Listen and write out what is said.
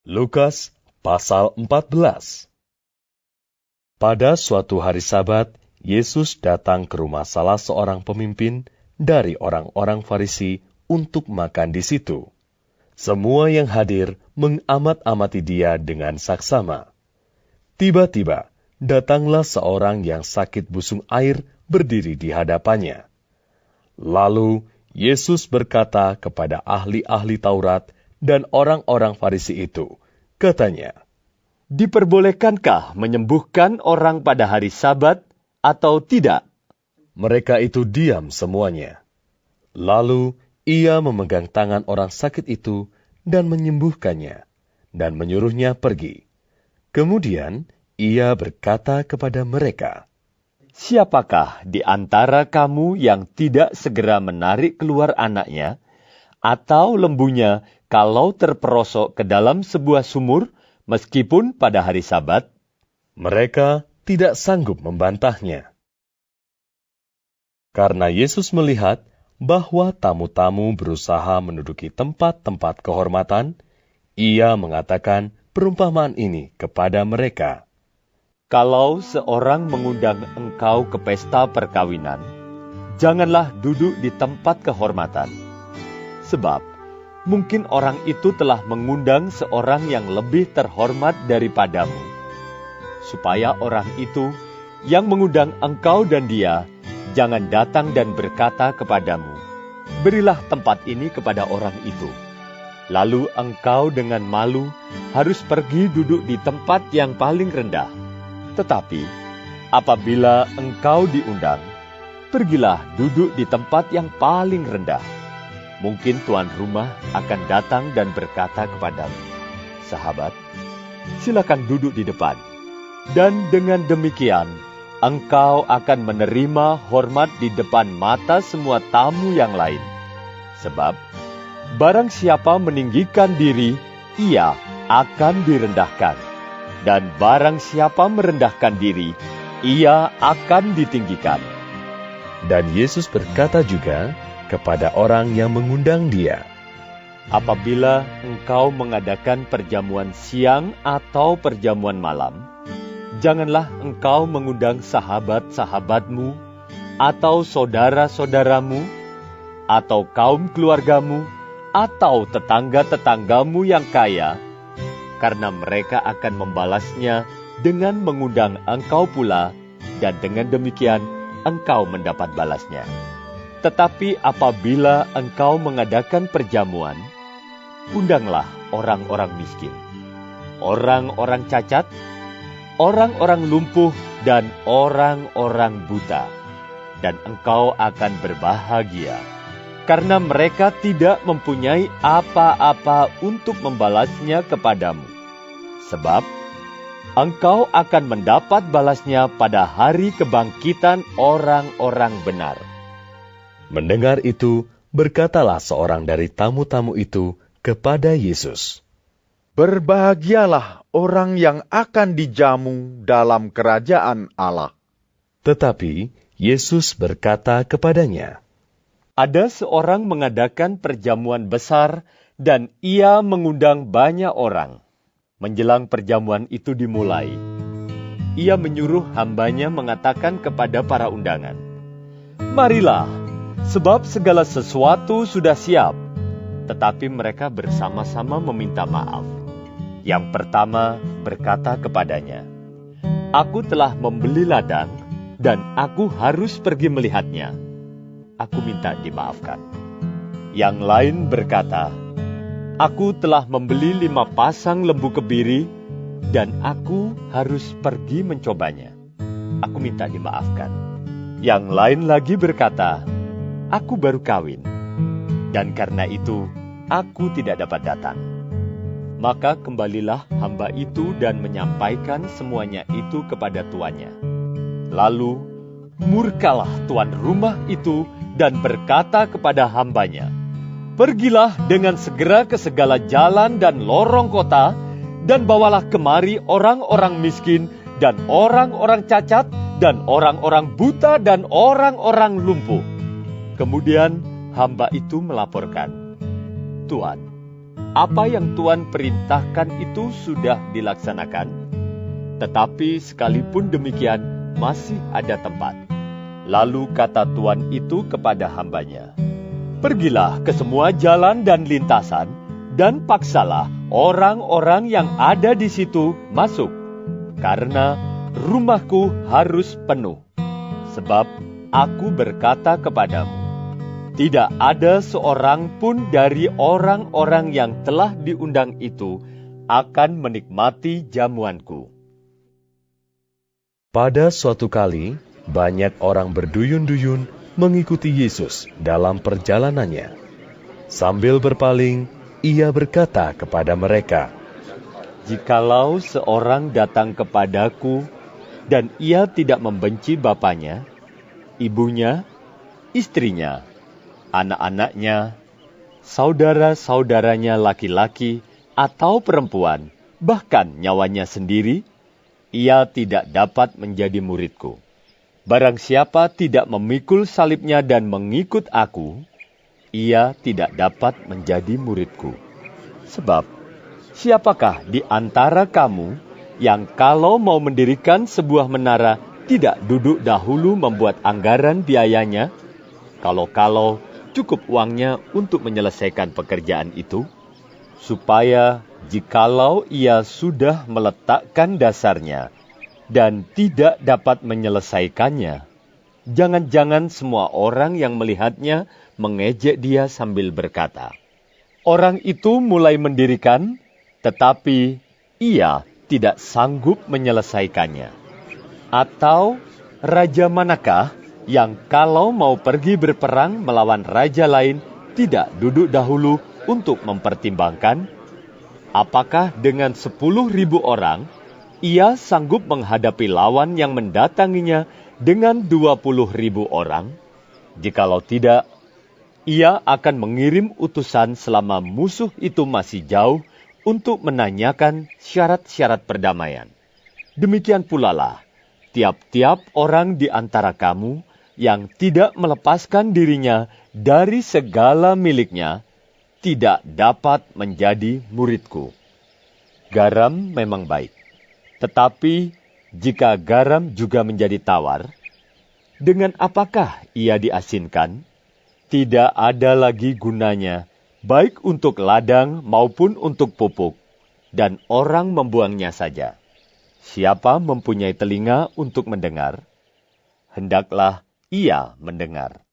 Lukas pasal 14. Pada suatu hari Sabat, Yesus datang ke rumah salah seorang pemimpin dari orang-orang Farisi untuk makan di situ. Semua yang hadir mengamat-amati dia dengan saksama. Tiba-tiba, datanglah seorang yang sakit busung air berdiri di hadapannya. Lalu, Yesus berkata kepada ahli-ahli Taurat dan orang-orang Farisi itu, katanya, "Diperbolehkankah menyembuhkan orang pada hari Sabat atau tidak?" Mereka itu diam semuanya. Lalu ia memegang tangan orang sakit itu dan menyembuhkannya, dan menyuruhnya pergi. Kemudian ia berkata kepada mereka, "Siapakah di antara kamu yang tidak segera menarik keluar anaknya, atau lembunya kalau terperosok ke dalam sebuah sumur, meskipun pada hari Sabat?" Mereka tidak sanggup membantahnya. Karena Yesus melihat bahwa tamu-tamu berusaha menduduki tempat-tempat kehormatan, ia mengatakan perumpamaan ini kepada mereka. "Kalau seorang mengundang engkau ke pesta perkawinan, janganlah duduk di tempat kehormatan. Sebab mungkin orang itu telah mengundang seorang yang lebih terhormat daripadamu, supaya orang itu yang mengundang engkau dan dia jangan datang dan berkata kepadamu, 'Berilah tempat ini kepada orang itu.' Lalu engkau dengan malu harus pergi duduk di tempat yang paling rendah. Tetapi apabila engkau diundang, pergilah duduk di tempat yang paling rendah. Mungkin tuan rumah akan datang dan berkata kepadamu, 'Sahabat, silakan duduk di depan.' Dan dengan demikian, engkau akan menerima hormat di depan mata semua tamu yang lain. Sebab barang siapa meninggikan diri, ia akan direndahkan. Dan barang siapa merendahkan diri, ia akan ditinggikan." Dan Yesus berkata juga kepada orang yang mengundang dia, "Apabila engkau mengadakan perjamuan siang atau perjamuan malam, janganlah engkau mengundang sahabat-sahabatmu, atau saudara-saudaramu, atau kaum keluargamu, atau tetangga-tetanggamu yang kaya, karena mereka akan membalasnya dengan mengundang engkau pula, dan dengan demikian engkau mendapat balasnya. Tetapi apabila engkau mengadakan perjamuan, undanglah orang-orang miskin, orang-orang cacat, orang-orang lumpuh, dan orang-orang buta, dan engkau akan berbahagia, karena mereka tidak mempunyai apa-apa untuk membalasnya kepadamu. Sebab engkau akan mendapat balasnya pada hari kebangkitan orang-orang benar." Mendengar itu, berkatalah seorang dari tamu-tamu itu kepada Yesus, "Berbahagialah orang yang akan dijamu dalam kerajaan Allah." Tetapi Yesus berkata kepadanya, Ada seorang mengadakan perjamuan besar dan ia mengundang banyak orang. Menjelang perjamuan itu dimulai, ia menyuruh hambanya mengatakan kepada para undangan, "Marilah, sebab segala sesuatu sudah siap." Tetapi mereka bersama-sama meminta maaf. Yang pertama berkata kepadanya, "Aku telah membeli ladang dan aku harus pergi melihatnya. Aku minta dimaafkan." Yang lain berkata, "Aku telah membeli 5 pasang lembu kebiri dan aku harus pergi mencobanya. Aku minta dimaafkan." Yang lain lagi berkata, "Aku baru kawin, dan karena itu aku tidak dapat datang." Maka kembalilah hamba itu dan menyampaikan semuanya itu kepada tuannya. Lalu murkalah tuan rumah itu dan berkata kepada hambanya, "Pergilah dengan segera ke segala jalan dan lorong kota, dan bawalah kemari orang-orang miskin, dan orang-orang cacat, dan orang-orang buta, dan orang-orang lumpuh." Kemudian hamba itu melaporkan, "Tuan, Apa yang Tuhan perintahkan itu sudah dilaksanakan, tetapi sekalipun demikian masih ada tempat. Lalu kata Tuhan itu kepada hambanya, "Pergilah ke semua jalan dan lintasan, dan paksalah orang-orang yang ada di situ masuk, karena rumahku harus penuh. Sebab aku berkata kepadamu, tidak ada seorang pun dari orang-orang yang telah diundang itu akan menikmati jamuanku." Pada suatu kali, banyak orang berduyun-duyun mengikuti Yesus dalam perjalanannya. Sambil berpaling, ia berkata kepada mereka, "Jikalau seorang datang kepadaku dan ia tidak membenci bapaknya, ibunya, istrinya, anak-anaknya, saudara-saudaranya laki-laki atau perempuan, bahkan nyawanya sendiri, ia tidak dapat menjadi muridku. Barang siapa tidak memikul salibnya dan mengikut aku, ia tidak dapat menjadi muridku. Sebab, siapakah di antara kamu yang kalau mau mendirikan sebuah menara tidak duduk dahulu membuat anggaran biayanya, kalau-kalau cukup uangnya untuk menyelesaikan pekerjaan itu, supaya jikalau ia sudah meletakkan dasarnya dan tidak dapat menyelesaikannya, jangan-jangan semua orang yang melihatnya mengejek dia sambil berkata, 'Orang itu mulai mendirikan, tetapi ia tidak sanggup menyelesaikannya.' Atau raja manakah yang kalau mau pergi berperang melawan raja lain tidak duduk dahulu untuk mempertimbangkan, apakah dengan 10.000 orang ia sanggup menghadapi lawan yang mendatanginya dengan 20.000 orang? Jikalau tidak, ia akan mengirim utusan selama musuh itu masih jauh untuk menanyakan syarat-syarat perdamaian. Demikian pula lah, tiap-tiap orang di antara kamu yang tidak melepaskan dirinya dari segala miliknya, tidak dapat menjadi muridku. Garam memang baik, tetapi jika garam juga menjadi tawar, dengan apakah ia diasinkan? Tidak ada lagi gunanya, baik untuk ladang maupun untuk pupuk, dan orang membuangnya saja. Siapa mempunyai telinga untuk mendengar, hendaklah ia mendengar."